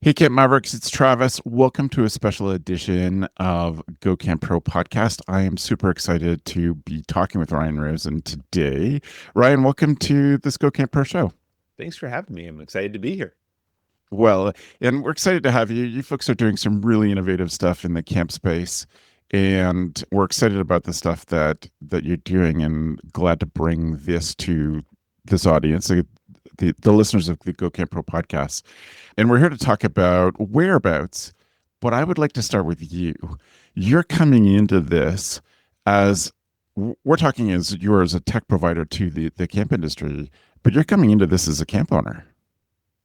Hey, Camp Mavericks, it's Travis. Welcome to a special edition of Go Camp Pro podcast. I am super excited to be talking with Ryan Rosen today. Ryan, welcome to this Go Camp Pro show. Thanks for having me. I'm excited to be here. Well, and we're excited to have you. You folks are doing some really innovative stuff in the camp space, and we're excited about the stuff that you're doing and glad to bring this to this audience, the listeners of the Go Camp Pro podcast. And we're here to talk about whereabouts, but I would like to start with you. You're coming into this as we're talking as you're as a tech provider to the camp industry, but you're coming into this as a camp owner.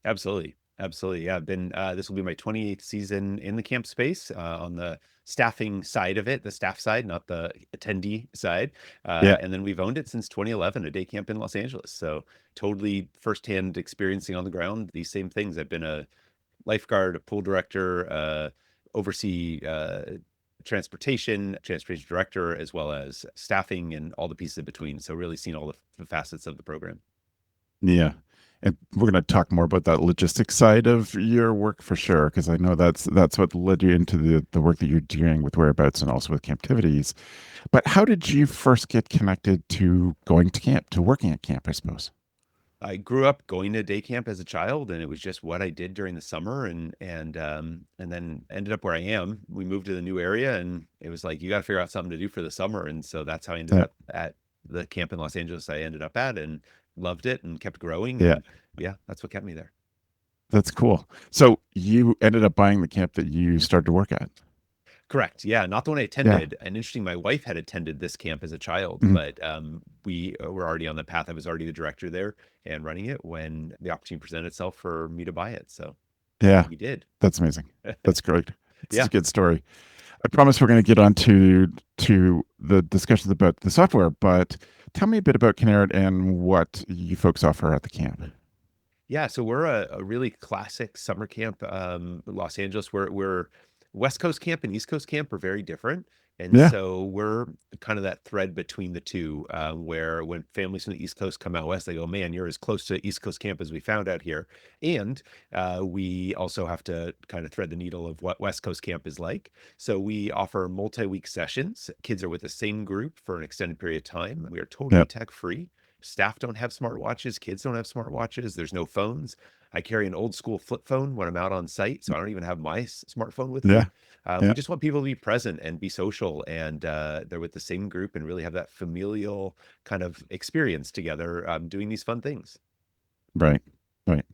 Absolutely. Absolutely. Yeah. I've been, this will be my 28th season in the camp space on the staffing side of it, the staff side, not the attendee side. Yeah. And then we've owned it since 2011, a day camp in Los Angeles. So totally firsthand experiencing on the ground these same things. I've been a lifeguard, a pool director, oversee transportation director, as well as staffing and all the pieces in between. So really seen all the facets of the program. Yeah. And we're going to talk more about that logistics side of your work for sure, because I know that's what led you into the work that you're doing with whereabouts and also with camptivities. But how did you first get connected to going to camp, to working at camp, I suppose? I grew up going to day camp as a child, and it was just what I did during the summer, and then ended up where I am. We moved to the new area, and it was like you got to figure out something to do for the summer, and so that's how I ended Yeah. up at the camp in Los Angeles. I ended up at and loved it, and kept growing, Yeah. and yeah, that's what kept me there. That's cool. So you ended up buying the camp that you started to work at. Correct. Yeah, not the one I Yeah. attended. And interesting, my wife had attended this camp as a child, Mhm. but we were already on the path. I was already the director there and running it when the opportunity presented itself for me to buy it. So Yeah. we did. That's amazing. That's great. It's a Yeah. good story. I promise we're going to get on to the discussions about the software, but tell me a bit about Canarit and what you folks offer at the camp. Yeah, so we're a really classic summer camp, Los Angeles. We're West Coast camp and East Coast camp are very different, and Yeah. so we're kind of that thread between the two, where when families from the East Coast come out west, they go, "Man, you're as close to East Coast camp as we found out here," and we also have to kind of thread the needle of what West Coast camp is like. So we offer multi-week sessions. Kids are with the same group for an extended period of time. We are totally Yeah. tech free. Staff don't have smartwatches. Kids don't have smartwatches. There's no phones. I carry an old school flip phone when I'm out on site, so I don't even have my smartphone with me. Yeah. We Yeah. just want people to be present and be social, and they're with the same group and really have that familial kind of experience together, doing these fun things. Right. Right.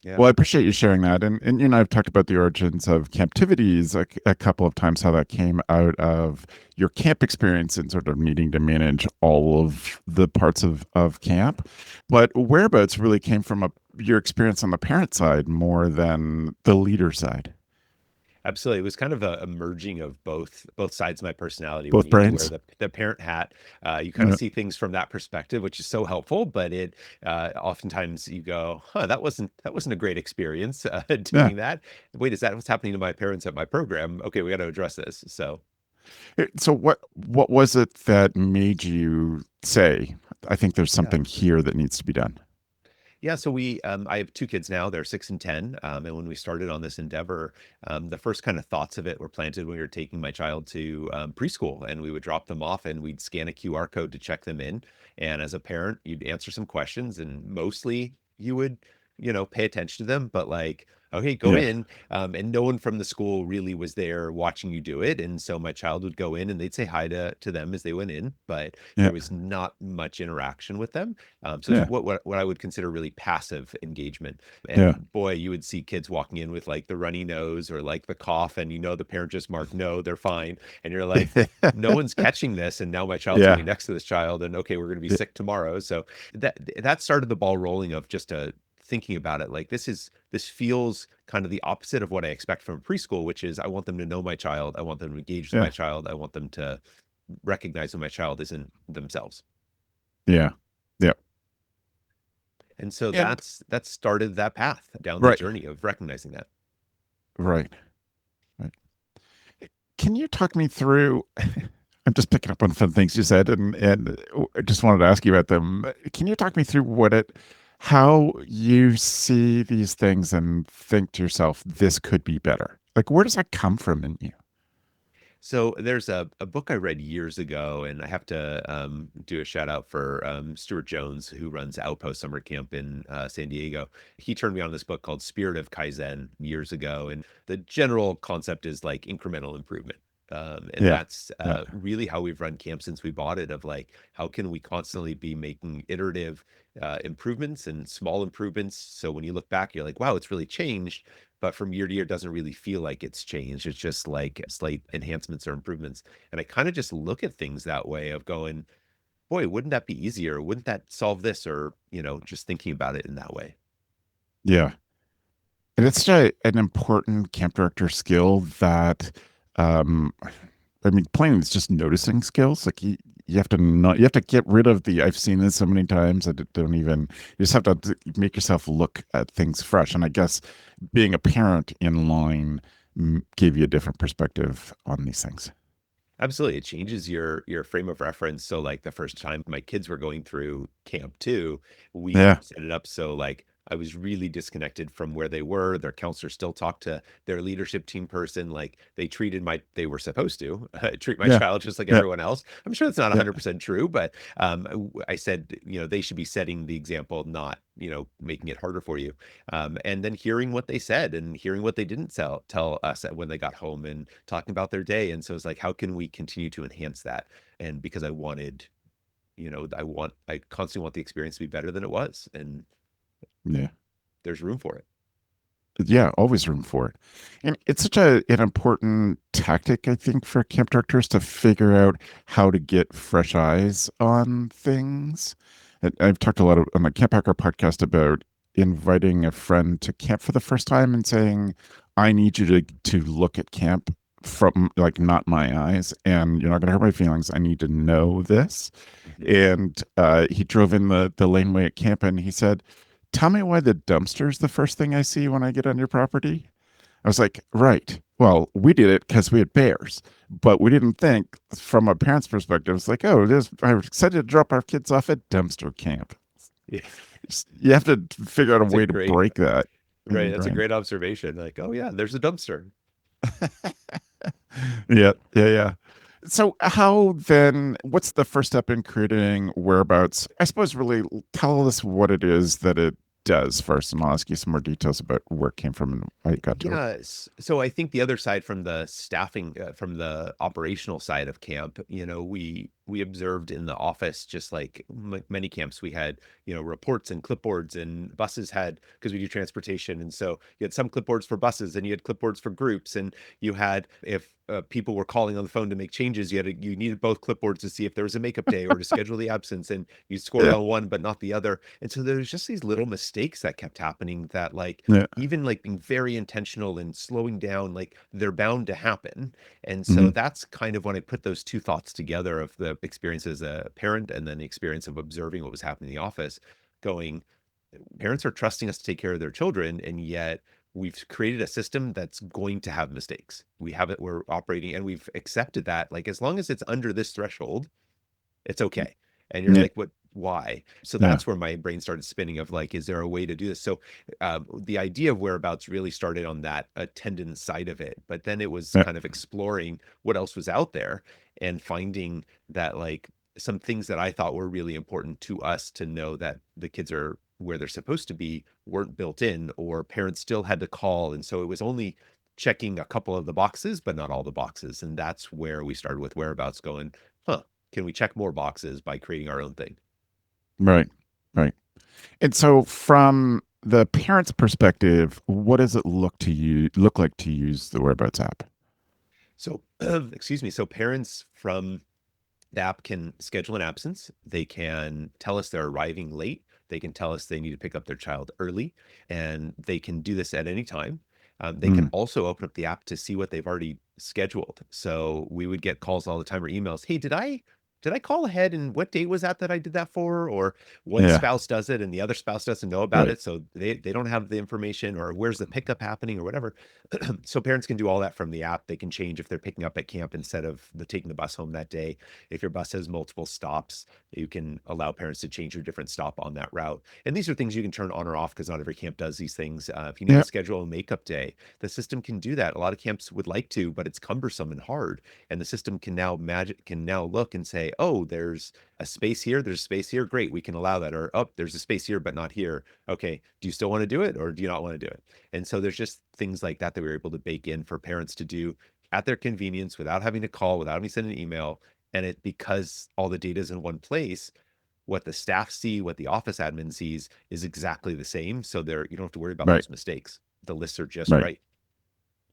Yeah. Well, I appreciate you sharing that. And you know, I've talked about the origins of captivities a couple of times, how that came out of your camp experience and sort of needing to manage all of the parts of camp. But whereabouts really came from your experience on the parent side more than the leader side. Absolutely. It was kind of a merging of both sides of my personality. When Both you get to wear brains. the parent hat, you kind of Yeah. see things from that perspective, which is so helpful. But it oftentimes you go, "Huh, that wasn't a great experience Yeah. doing that." Wait, is that what's happening to my parents at my program? Okay, we got to address this. So So what was it that made you say, I think there's yeah. something here that needs to be done? Yeah, so I have two kids now. They're 6 and 10. And when we started on this endeavor, the first kind of thoughts of it were planted when we were taking my child to preschool, and we would drop them off, and we'd scan a QR code to check them in. And as a parent, you'd answer some questions, and mostly you would, pay attention to them, but like, okay, go Yeah. in. And no one from the school really was there watching you do it. And so my child would go in, and they'd say hi to them as they went in, but Yeah. there was not much interaction with them. So it's Yeah. what I would consider really passive engagement. Yeah. And boy, you would see kids walking in with like the runny nose or like the cough, and the parent just marked no, they're fine, and you're like, no one's catching this, and now my child's Yeah. sitting next to this child, and okay, we're going to be sick tomorrow. So that started the ball rolling of just thinking about it. Like this feels kind of the opposite of what I expect from preschool, which is I want them to know my child, I want them to engage with Yeah. my child, I want them to recognize when my child isn't themselves. Yeah. Yeah. And so And that started that path down that right. journey of recognizing that. Right. Right. Can you talk me through? I'm just picking up on some things you said, and I just wanted to ask you about them. Can you talk me through what it how you see these things and think to yourself, this could be better. Like, where does that come from in you? So there's a book I read years ago, and I have to do a shout out for Stuart Jones, who runs Outpost Summer Camp in San Diego. He turned me on this book called Spirit of Kaizen years ago, and the general concept is like incremental improvement. And Yeah. that's Yeah. really how we've run camp since we bought it. Of like, how can we constantly be making iterative improvements and small improvements? So when you look back, you're like, wow, it's really changed, but from year to year it doesn't really feel like it's changed. It's just like slight enhancements or improvements. And I kind of just look at things that way of going, boy, wouldn't that be easier? Wouldn't that solve this? Or, just thinking about it in that way. Yeah. And it's such an important camp director skill that, um, I mean, plain it's just noticing skills. Like you have to not, you have to get rid of the, I've seen this so many times. Don't even, you just have to make yourself look at things fresh. And I guess being a parent in line gave you a different perspective on these things. Absolutely. It changes your frame of reference. So like the first time my kids were going through camp two, we Yeah. set it up so like I was really disconnected from where they were. Their counselor still talked to their leadership team person. Like they were supposed to treat my Yeah. child just like Yeah. everyone else. I'm sure that's not Yeah. 100% true, but I said, they should be setting the example, not, making it harder for you. And then hearing what they said and hearing what they didn't tell us when they got home and talking about their day. And so it's like, how can we continue to enhance that? And because I wanted, I constantly want the experience to be better than it was, and Yeah. there's room for it. Yeah, always room for it. And it's such an important tactic, I think, for camp directors to figure out how to get fresh eyes on things. And I've talked a lot on the Camp Hacker podcast about inviting a friend to camp for the first time and saying, I need you to look at camp from like not my eyes, and you're not gonna hurt my feelings. I need to know this. Mhm. And he drove in the laneway at camp and he said, tell me why the dumpster's the first thing I see when I get on your property. I was like, right. Well, we did it because we had bears, but we didn't think from a parent's perspective. It's like, oh, I'm excited to drop our kids off at dumpster camp. Yeah, You have to figure out a that's a way to great, break that in right. your That's a brain. great observation. Like, oh yeah, there's a dumpster. Yeah, yeah, yeah. So, how then, what's the first step in creating whereabouts? I suppose really tell us what it is that it does first, and I'll ask you some more details about where it came from and how you got to it. Yes. So I think the other side from the staffing, from the operational side of camp, we observed in the office, just like many camps, we had, reports and clipboards, and buses had, because we do transportation. And so you had some clipboards for buses and you had clipboards for groups. And you had, if people were calling on the phone to make changes, you needed both clipboards to see if there was a makeup day or to schedule the absence, and you scored Yeah, on one, but not the other. And so there was just these little mistakes that kept happening that like, yeah. even like being very intentional and slowing down, like they're bound to happen. And so Hmm. that's kind of when I put those two thoughts together of the experience as a parent and then the experience of observing what was happening in the office, going, parents are trusting us to take care of their children, and yet we've created a system that's going to have mistakes. We're operating, and we've accepted that, like, as long as it's under this threshold, it's okay. And you're Yeah, like, what, why? So yeah, that's where my brain started spinning of like, is there a way to do this? So the idea of whereabouts really started on that attendance side of it. But then it was yeah. kind of exploring what else was out there and finding that like some things that I thought were really important to us to know that the kids are where they're supposed to be weren't built in, or parents still had to call. And so it was only checking a couple of the boxes, but not all the boxes. And that's where we started with whereabouts, going, huh, can we check more boxes by creating our own thing? Right, right. And so, from the parent's perspective, what does it look like to use the Whereabouts app? So, excuse me. So, parents from the app can schedule an absence. They can tell us they're arriving late. They can tell us they need to pick up their child early, and they can do this at any time. They can Mm, also open up the app to see what they've already scheduled. So we would get calls all the time or emails. Hey, did I did I call ahead and what date was that I did that for? Or one Yeah. spouse does it and the other spouse doesn't know about Right. it, so they don't have the information, or where's the pickup happening or whatever. So parents can do all that from the app. They can change if they're picking up at camp instead of taking the bus home that day. If your bus has multiple stops, you can allow parents to change your different stop on that route. And these are things you can turn on or off because not every camp does these things. If you need to Yeah. schedule a makeup day, the system can do that. A lot of camps would like to, but it's cumbersome and hard. And the system can now look and say, oh, there's a space here, there's a space here, great, we can allow that. Or, oh, there's a space here but not here, okay, do you still want to do it or do you not want to do it? And so there's just things like that that we were able to bake in for parents to do at their convenience without having to call, without having to send an email. And it, because all the data is in one place, what the staff see, what the office admin sees is exactly the same. So there, you don't have to worry about Right. those mistakes. The lists are just Right. right.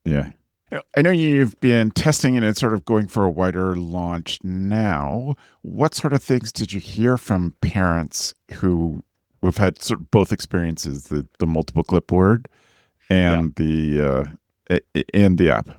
Yeah. Yeah, I know you've been testing and it's sort of going for a wider launch now. What sort of things did you hear from parents who have had sort of both experiences, the multiple clipboard Yeah. and and the app?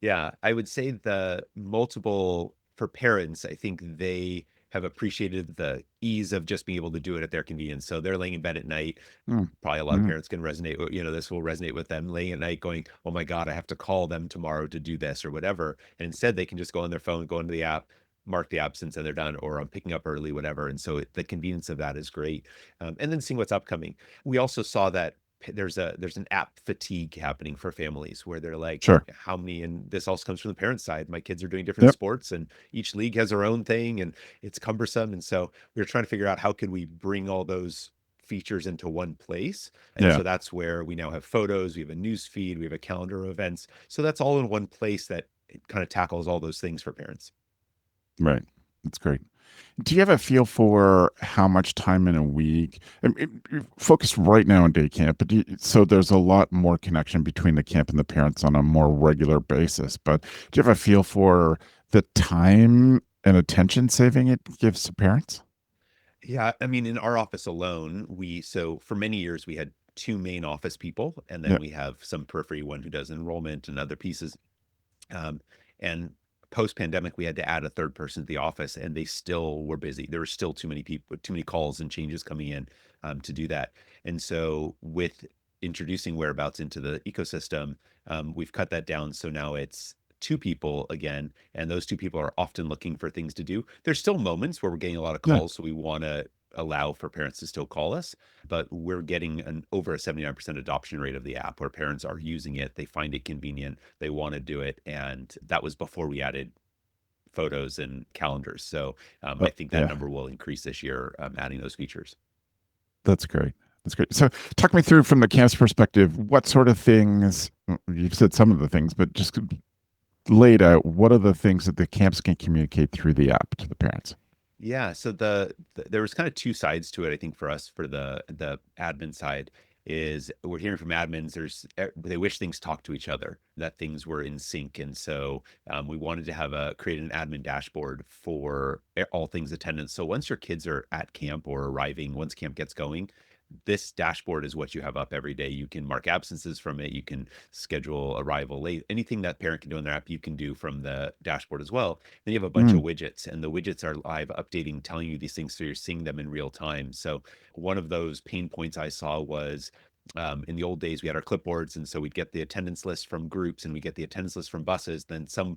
Yeah, I would say the multiple for parents, I think they have appreciated the ease of just being able to do it at their convenience. So they're laying in bed at night. Mm, Probably a lot of mm, parents can resonate with, this will resonate with them laying at night going, oh my God, I have to call them tomorrow to do this or whatever. And instead they can just go on their phone, go into the app, mark the absence and they're done, or I'm picking up early, whatever. And so the convenience of that is great. And then seeing what's upcoming. We also saw that there's an app fatigue happening for families where they're like, sure. how many, and this also comes from the parent side, my kids are doing different Yep. sports and each league has their own thing and it's cumbersome. And so we were trying to figure out how could we bring all those features into one place. And Yeah. so that's where we now have photos, we have a news feed, we have a calendar of events. So that's all in one place that it kind of tackles all those things for parents. Right. That's great. Do you have a feel for how much time in a week? You're focused right now on day camp, but so there's a lot more connection between the camp and the parents on a more regular basis. But do you have a feel for the time and attention saving it gives to parents? Yeah, I mean, in our office alone, so for many years we had two main office people, and then Yeah. we have some periphery one who does enrollment and other pieces. Um, and post pandemic, we had to add a third person to the office, and they still were busy. There were still too many people, too many calls and changes coming in to do that. And so, with introducing whereabouts into the ecosystem, we've cut that down. So now it's two people again, and those two people are often looking for things to do. There's still moments where we're getting a lot of Yeah. calls, so we want to allow for parents to still call us, but we're getting an over a 79% adoption rate of the app where parents are using it, they find it convenient, they want to do it. And that was before we added photos and calendars. So I think that Yeah. number will increase this year, adding those features. That's great. That's great. So, talk me through from the camp's perspective. What sort of things? You've said some of the things, but just laid out. What are the things that the camps can communicate through the app to the parents? Yeah, so there was kind of two sides to it. I think for us, for the admin side, is we're hearing from admins. They wish things talk to each other, that things were in sync, and so we wanted to have create an admin dashboard for all things attendance. So once your kids are at camp or arriving, once camp gets going, this dashboard is what you have up every day. You can mark absences from it. You can schedule arrival late. Anything that parent can do in their app, you can do from the dashboard as well. Then you have a bunch Mm, of widgets, and the widgets are live updating, telling you these things. So you're seeing them in real time. So one of those pain points I saw was in the old days, we had our clipboards. And so we'd get the attendance list from groups and we get the attendance list from buses. Then some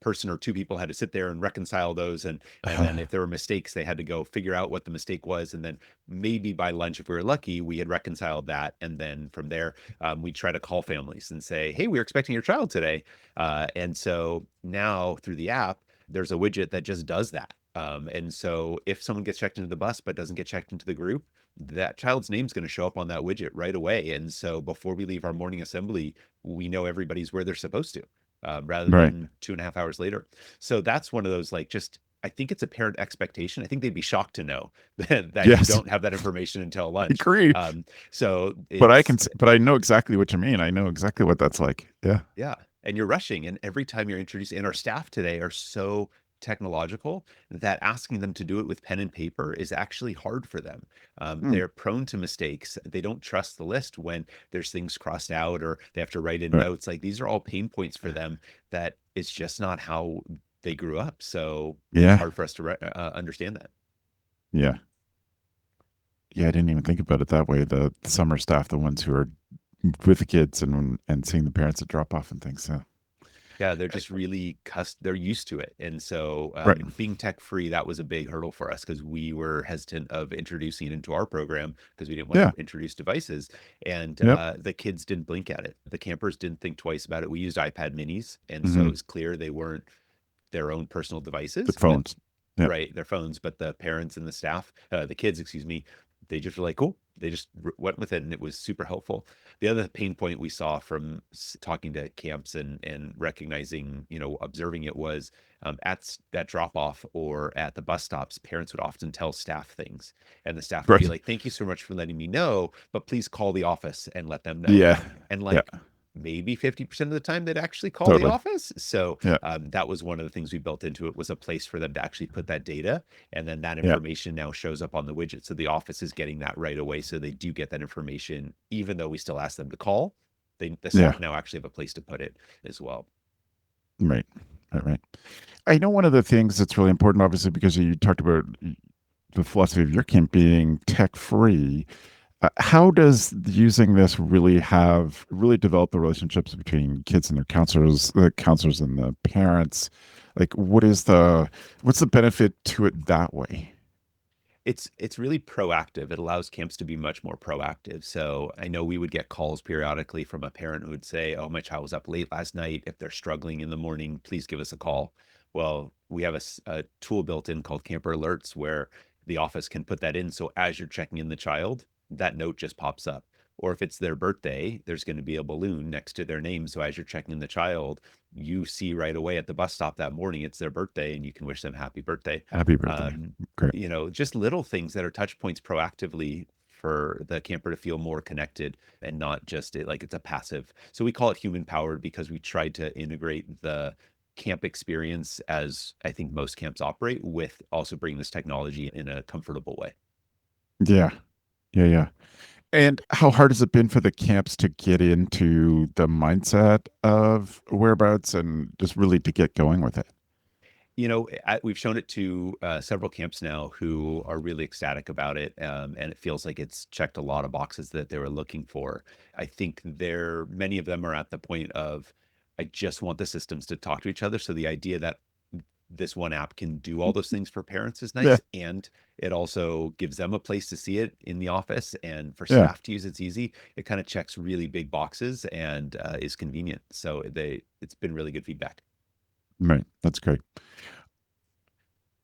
person or two people had to sit there and reconcile those, and then if there were mistakes they had to go figure out what the mistake was, and then maybe by lunch if we were lucky we had reconciled that, and then from there we try to call families and say, hey, we're expecting your child today, and so now through the app there's a widget that just does that, and so if someone gets checked into the bus but doesn't get checked into the group, that child's name's going to show up on that widget right away. And so before we leave our morning assembly, we know everybody's where they're supposed to, rather right. than 2.5 hours later. So that's one of those, like, just, I think it's a parent expectation. I think they'd be shocked to know that you Yes. don't have that information until lunch. Agreed. So But it's, but I know exactly what you mean. I know exactly what that's like. Yeah. yeah, and you're rushing, and every time you're introducing, and our staff today are so technological that asking them to do it with pen and paper is actually hard for them. Mm, They're prone to mistakes. They don't trust the list when there's things crossed out or they have to write in right. notes. Like, these are all pain points for them that it's just not how they grew up. So it's Yeah. hard for us to understand that. Yeah. Yeah, I didn't even think about it that way. The summer staff, the ones who are with the kids and seeing the parents at drop off and things. So, Yeah, they're just really they're used to it. And so right. being tech free, that was a big hurdle for us because we were hesitant of introducing it into our program because we didn't want Yeah. to introduce devices. And Yep. the kids didn't blink at it. The campers didn't think twice about it. We used iPad minis. And so it Hmm. was clear they weren't their own personal The devices, but phones. Yep. right, their phones, but the parents and the staff, the kids, excuse me, they just were like, cool. They just went with it, and it was super helpful. The other pain point we saw from talking to camps and recognizing, observing it was at drop off or at the bus stops, parents would often tell staff things, and the staff would be Right. like, "Thank you so much for letting me know, but please call the office and let them know." Yeah. And Yeah. like maybe 50% of the time they'd actually call the Totally. office. So Yeah. that was one of the things we built into it, was a place for them to actually put that data, and then that Yeah. information now shows up on the widget, so the office is getting that right away, so they do get that information even though we still ask them to call. The Yeah. staff now actually have a place to put it as well. Right. Right. Right. I know one of the things that's really important, obviously, because you talked about the philosophy of your camp being tech free. How does using this really develop the relationships between kids and their counselors, the counselors and the parents? Like, what's the benefit to it that way? It's really proactive. It allows camps to be much more proactive. So I know we would get calls periodically from a parent who would say, "Oh, my child was up late last night. If they're struggling in the morning, please give us a call." Well, we have a tool built in called Camper Alerts where the office can put that in. So as you're checking in the child, that note just pops up. Or if it's their birthday, there's going to be a balloon next to their name. So as you're checking in the child, you see right away at the bus stop that morning it's their birthday, and you can wish them happy birthday. Happy birthday. um, Great. just little things that are touch points proactively for the camper to feel more connected, and not just like it's a passive. So we call it human powered because we tried to integrate the camp experience, as I think most camps operate, with also bringing this technology in a comfortable way. Yeah. Yeah. Yeah. And how hard has it been for the camps to get into the mindset of whereabouts and just really to get going with it? We've shown it to several camps now who are really ecstatic about it, and it feels like it's checked a lot of boxes that they were looking for. I think many of them are at the point of, I just want the systems to talk to each other. So the idea that this one app can do all those things for parents is Yeah. nice, and it also gives them a place to see it in the office, and for Yeah. staff to use, it's easy. It kind of checks really big boxes and is convenient. So it's been really good feedback. Right. That's great.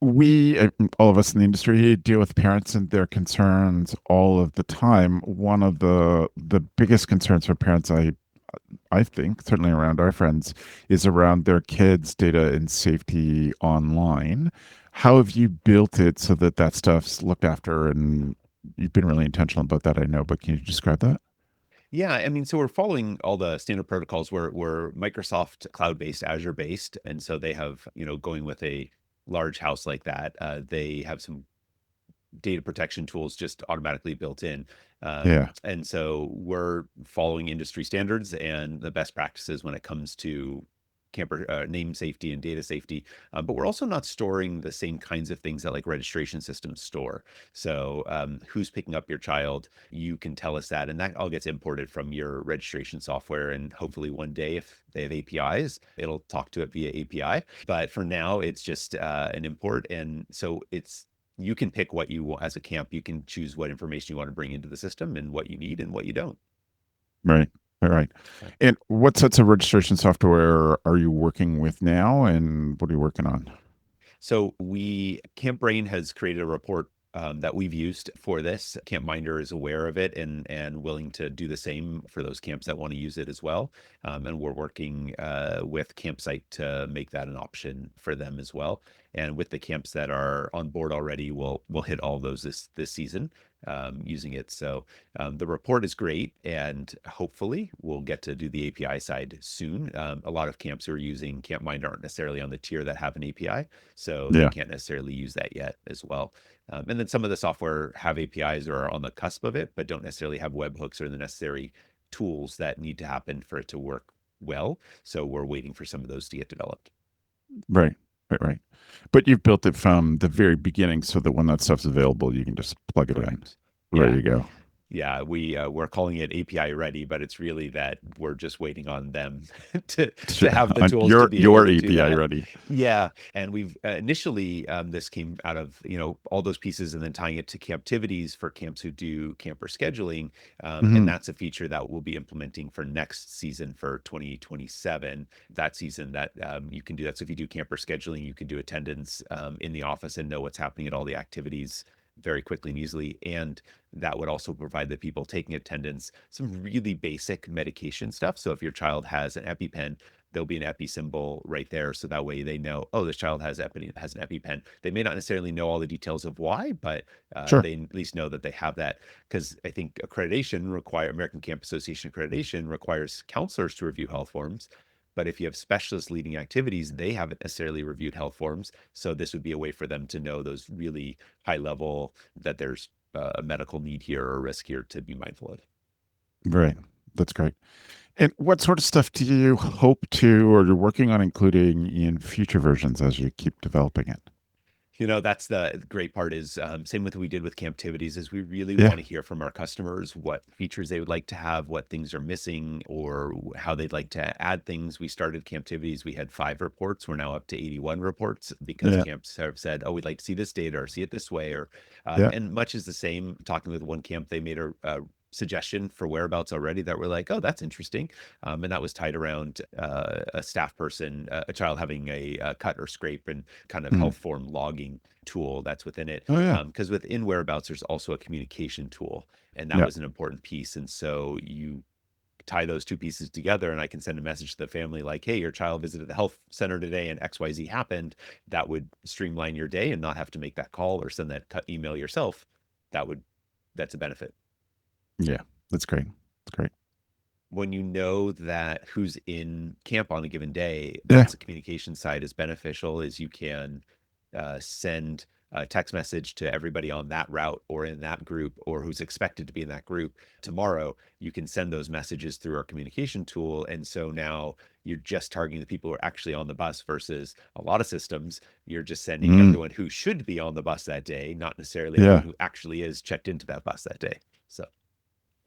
All of us in the industry, deal with parents and their concerns all of the time. One of the biggest concerns for parents, I think, certainly around our friends, is around their kids' data and safety online. How have you built it so that that stuff's looked after? And you've been really intentional about that, I know, but can you describe that? Yeah, I mean, so we're following all the standard protocols. We're Microsoft cloud-based, Azure-based, and so they have, going with a large house like that, they have some data protection tools just automatically built in. Yeah. And so we're following industry standards and the best practices when it comes to camper name safety and data safety. But we're also not storing the same kinds of things that like registration systems store. So who's picking up your child, you can tell us that, and that all gets imported from your registration software. And hopefully one day, if they have APIs, it'll talk to it via API. But for now, it's just an import. And so you can pick what you want as a camp. You can choose what information you want to bring into the system and what you need and what you don't. Right. All right. Yeah. And what sets of registration software are you working with now, and what are you working on? So Camp Brain has created a report that we've used for this. Camp Minder is aware of it and willing to do the same for those camps that want to use it as well. And we're working with Campsite to make that an option for them as well. And with the camps that are on board already, we'll hit all those this season using it. So the report is great, and hopefully we'll get to do the API side soon. A lot of camps who are using Camp Minder aren't necessarily on the tier that have an API, so they Yeah. can't necessarily use that yet as well. And then some of the software have APIs or are on the cusp of it, but don't necessarily have webhooks or the necessary tools that need to happen for it to work well. So we're waiting for some of those to get developed. Right. Right, right. But you've built it from the very beginning so that when that stuff's available, you can just plug it in. Correct. Ready Yeah. to go. Yeah, we're calling it API ready, but it's really that we're just waiting on them to have the On tools to be able your to do API that. ready. Yeah, and we've initially this came out of all those pieces, and then tying it to captivities for camps who do camper scheduling, and Hmm. that's a feature that we'll be implementing for next season for 2027. That season that you can do that. So if you do camper scheduling, you can do attendance in the office and know what's happening at all the activities very quickly and easily. And that would also provide the people taking attendance some really basic medication stuff. So if your child has an EpiPen, there'll be an Epi symbol right there. So that way they know, oh, this child has an EpiPen. They may not necessarily know all the details of why, but Sure. they at least know that they have that. Because I think American Camp Association accreditation requires counselors to review health forms. But if you have specialists leading activities, they haven't necessarily reviewed health forms. So this would be a way for them to know those really high level that there's a medical need here or a risk here to be mindful of. Right. That's great. And what sort of stuff do you hope to, or you're working on including in future versions as you keep developing it? That's the great part is same with what we did with Camptivities is we really Yeah. want to hear from our customers what features they would like to have, what things are missing, or how they'd like to add things. We started Camptivities, we had 5 reports. We're now up to 81 reports because Yeah. camps have said, oh, we'd like to see this data or see it this way. Or Yeah. and much is the same. Talking with one camp, they made a suggestion for whereabouts already that we're like, oh, that's interesting. And that was tied around a staff person, a child having a cut or scrape, and kind of Mm. health form logging tool that's within it. Oh, yeah. Because within whereabouts, there's also a communication tool, and that Yeah. was an important piece. And so you tie those two pieces together, and I can send a message to the family like, hey, your child visited the health center today and XYZ happened. That would streamline your day and not have to make that call or send that email yourself. That would, that's a benefit. Yeah. That's great. That's great. When you know that who's in camp on a given day, Yeah. that's the communication side is beneficial, is you can send a text message to everybody on that route or in that group or who's expected to be in that group tomorrow. You can send those messages through our communication tool. And so now you're just targeting the people who are actually on the bus versus a lot of systems. You're just sending Mm. everyone who should be on the bus that day, not necessarily everyone Yeah. who actually is checked into that bus that day. So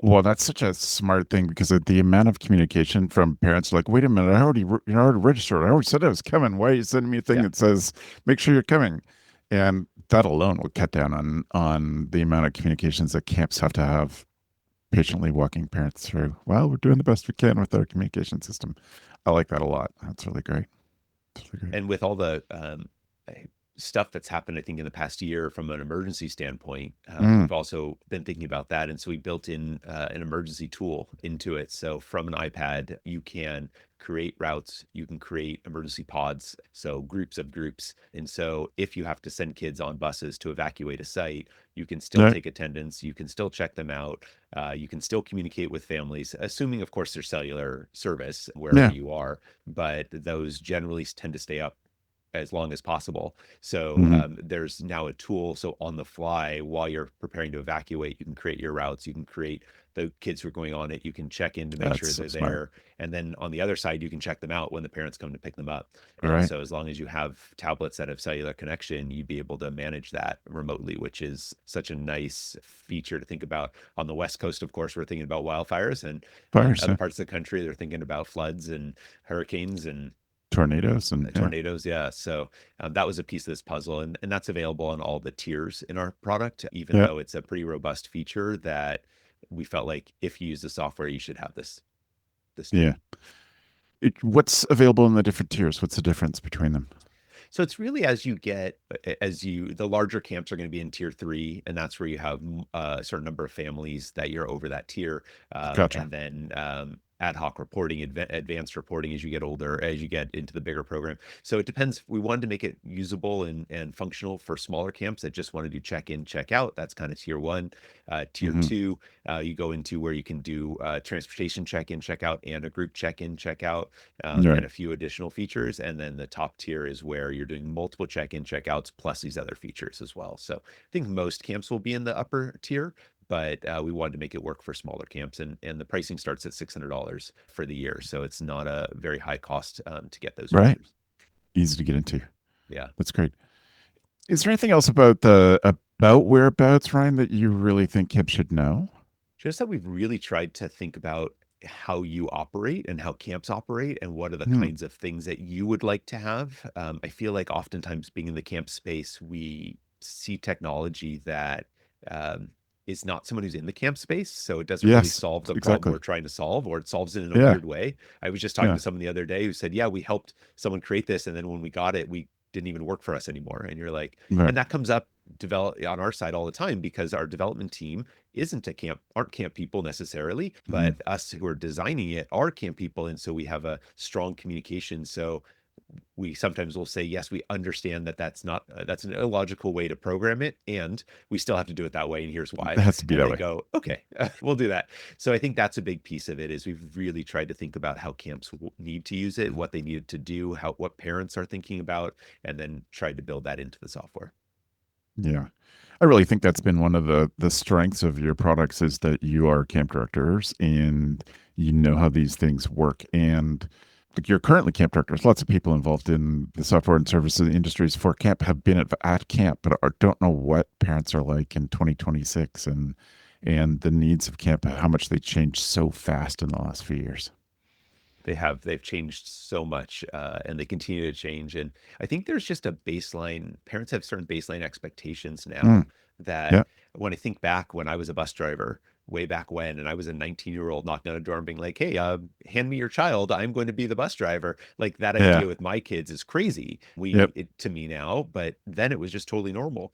Well, that's such a smart thing because of the amount of communication from parents, like, wait a minute, I already registered. I already said I was coming. Why are you sending me a thing yeah. that says, make sure you're coming? And that alone will cut down on the amount of communications that camps have to have patiently walking parents through. Well, we're doing the best we can with our communication system. I like that a lot. That's really great. That's really great. And with all the stuff that's happened, I think in the past year from an emergency standpoint, Mm. we've also been thinking about that. And so we built in an emergency tool into it. So from an iPad, you can create routes, you can create emergency pods, so groups of groups. And so if you have to send kids on buses to evacuate a site, you can still Yeah. take attendance, you can still check them out, you can still communicate with families, assuming, of course, there's cellular service wherever Yeah. you are, but those generally tend to stay up as long as possible. So Hmm. there's now a tool. So on the fly, while you're preparing to evacuate, you can create your routes. You can create the kids who are going on it. You can check in to make That's sure so they're smart. there. And then on the other side, you can check them out when the parents come to pick them up. All And right. so as long as you have tablets that have cellular connection, you'd be able to manage that remotely, which is such a nice feature to think about. On the West Coast, of course, we're thinking about wildfires, and Fires, other parts of the country, they're thinking about floods and hurricanes and tornadoes, and yeah. tornadoes. Yeah. So that was a piece of this puzzle. And that's available on all the tiers in our product, even Yeah. though it's a pretty robust feature that we felt like if you use the software, you should have this tool. Yeah. What's available in the different tiers? What's the difference between them? So it's really as you get, the larger camps are going to be in tier three, and that's where you have a certain number of families that you're over that tier. Gotcha. And then ad hoc reporting, advanced reporting as you get older, as you get into the bigger program. So it depends. We wanted to make it usable and functional for smaller camps that just want to do check in, check out. That's kind of tier one. Tier Hmm. two, you go into where you can do transportation check in, check out, and a group check in, check out, and Right. a few additional features. And then the top tier is where you're doing multiple check in, check outs, plus these other features as well. So I think most camps will be in the upper tier, but we wanted to make it work for smaller camps. And the pricing starts at $600 for the year. So it's not a very high cost to get those Right. features. Easy to get into. Yeah. That's great. Is there anything else about the about whereabouts, Ryan, that you really think kids should know? Just that we've really tried to think about how you operate and how camps operate and what are the Hmm. kinds of things that you would like to have. I feel like oftentimes being in the camp space, we see technology that um, is not someone who's in the camp space. So it doesn't really Yes, solve the problem we're exactly. trying to solve, or it solves it in a Yeah, weird way. I was just talking yeah, to someone the other day who said, yeah, we helped someone create this. And then when we got it, we didn't even work for us anymore. And you're like, right. and that comes up develop on our side all the time because our development team isn't a camp aren't camp people necessarily, Mhm. but us who are designing it are camp people, and so we have a strong communication. So we sometimes will say, yes, we understand that that's not that's an illogical way to program it, and we still have to do it that way, and here's It why. has to be And that they way. go, okay, we'll do that. So I think that's a big piece of it is we've really tried to think about how camps need to use it, what they needed to do, how what parents are thinking about, and then tried to build that into the software. Yeah. I really think that's been one of the strengths of your products is that you are camp directors and you know how these things work. And like you're currently camp directors. Lots of people involved in the software and services industries for camp have been at camp, but don't know what parents are like in 2026 and the needs of camp, how much they changed so fast in the last few years. They've changed so much, and they continue to change. And I think there's just a baseline. Parents have certain baseline expectations now Mm, that yeah. when I think back when I was a bus driver way back when, and I was a 19-year-old knocking on a door and being like, "Hey, hand me your child. I'm going to be the bus driver." Like that Yeah. idea with my kids is crazy. Yep. To me now, but then it was just totally normal.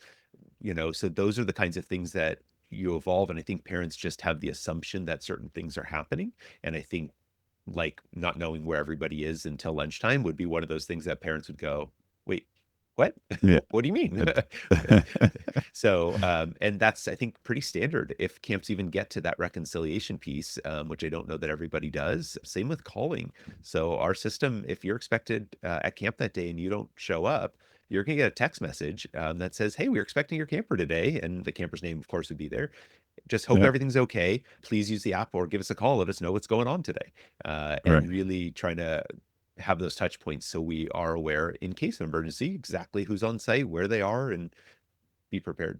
So those are the kinds of things that you evolve, and I think parents just have the assumption that certain things are happening. And I think like not knowing where everybody is until lunchtime would be one of those things that parents would go, wait, what? Yeah. What do you mean? It- So, and that's, I think, pretty standard if camps even get to that reconciliation piece, which I don't know that everybody does. Same with calling. So, our system, if you're expected at camp that day and you don't show up, you're going to get a text message that says, "Hey, we're expecting your camper today." And the camper's name, of course, would be there. Just hope yeah. everything's okay. Please use the app or give us a call. Let us know what's going on today. And Right. really trying to have those touch points so we are aware in case of emergency exactly who's on site, where they are, and be prepared.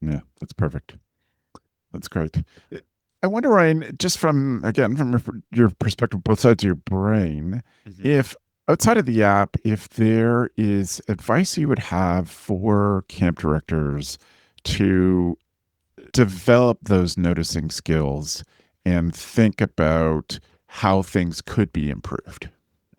Yeah. That's perfect. That's great. I wonder, Ryan, just from again from your perspective, both sides of your brain, Mhm. if outside of the app, if there is advice you would have for camp directors to develop those noticing skills and think about how things could be improved.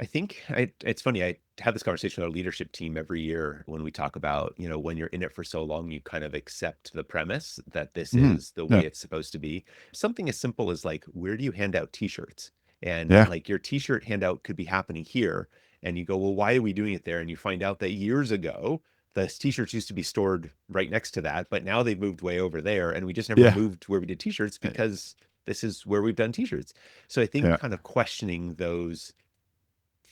It's funny. I have this conversation with our leadership team every year when we talk about, when you're in it for so long, you kind of accept the premise that this Mhm. is the way Yeah. it's supposed to be. Something as simple as like, where do you hand out t-shirts? And Yeah. like your t-shirt handout could be happening here. And you go, well, why are we doing it there? And you find out that years ago, the t-shirts used to be stored right next to that, but now they've moved way over there. And we just never Yeah. moved where we did t-shirts because this is where we've done t-shirts. So I think Yeah. kind of questioning those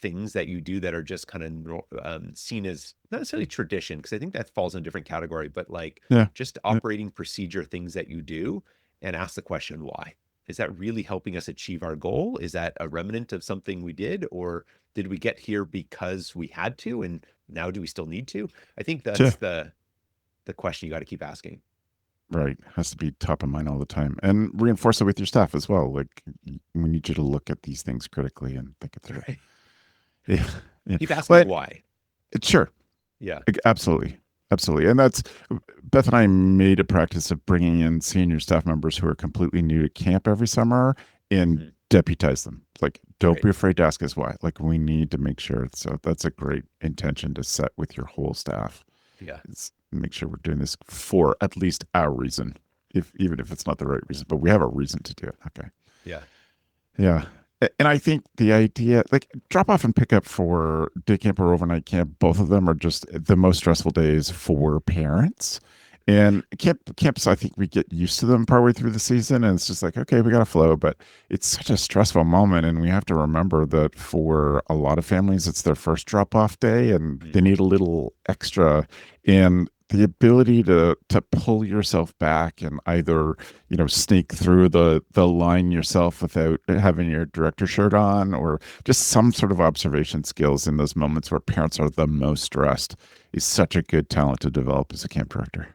things that you do that are just kind of seen as not necessarily tradition, because I think that falls in a different category, but like Yeah. just Yeah. operating procedure things that you do and ask the question, why? Is that really helping us achieve our goal? Is that a remnant of something we did? Or did we get here because we had to? And now do we still need to? I think Yeah. that's the question you got to keep asking. Right. Has to be top of mind all the time and reinforce it with your staff as well. Like we need you to look at these things critically and think it through. Right. Yeah. Yeah. Keep asking But why. sure. Yeah. Absolutely. Absolutely. And that's Beth and I made a practice of bringing in senior staff members who are completely new to camp every summer and Mhm. deputize them. Like, don't Right. be afraid to ask us why. Like, we need to make sure. So that's a great intention to set with your whole staff. Yeah. Is make sure we're doing this for at least our reason, if even if it's not the right reason, but we have a reason to do it. Okay. Yeah. Yeah. And I think the idea, like drop off and pick up for day camp or overnight camp, both of them are just the most stressful days for parents. And camps, I think we get used to them partway through the season, and it's just like, okay, we got to flow. But it's such a stressful moment, and we have to remember that for a lot of families, it's their first drop off day, and Mhm. they need a little extra. And the ability to pull yourself back and either sneak through the line yourself without having your director shirt on, or just some sort of observation skills in those moments where parents are the most stressed is such a good talent to develop as a camp director.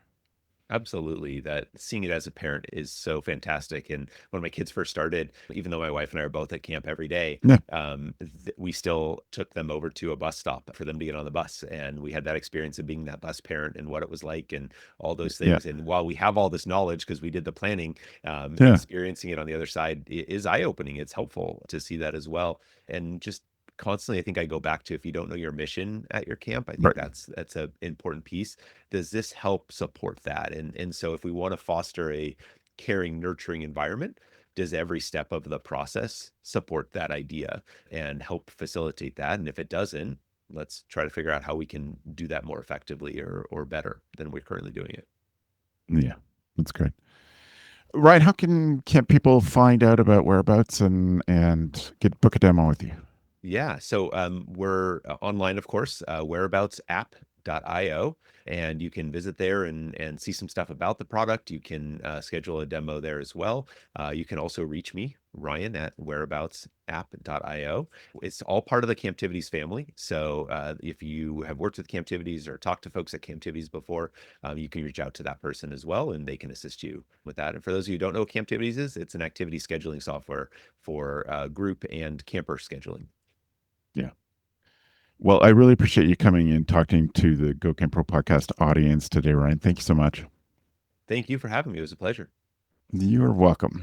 Absolutely. That seeing it as a parent is so fantastic. And when my kids first started, even though my wife and I are both at camp every day, Yeah, we still took them over to a bus stop for them to get on the bus. And we had that experience of being that bus parent and what it was like and all those yeah, things. And while we have all this knowledge because we did the planning, yeah, experiencing it on the other side is eye opening. It's helpful to see that as well. And just constantly, I think I go back to if you don't know your mission at your camp, I think right, that's an important piece. Does this help support that? And so if we want to foster a caring, nurturing environment, does every step of the process support that idea and help facilitate that? And if it doesn't, let's try to figure out how we can do that more effectively or better than we're currently doing it. yeah, that's great. Ryan, how can people find out about whereabouts and get book a demo with you? Yeah. So we're online, of course, whereaboutsapp.io, and you can visit there and see some stuff about the product. You can schedule a demo there as well. You can also reach me, Ryan, at whereaboutsapp.io. It's all part of the Camptivities family. So if you have worked with Camptivities or talked to folks at Camptivities before, you can reach out to that person as well, and they can assist you with that. And for those of you who don't know what Camptivities is, it's an activity scheduling software for group and camper scheduling. Yeah. Well, I really appreciate you coming and talking to the Go Camp Pro podcast audience today, Ryan. Thank you so much. Thank you for having me. It was a pleasure. You're welcome.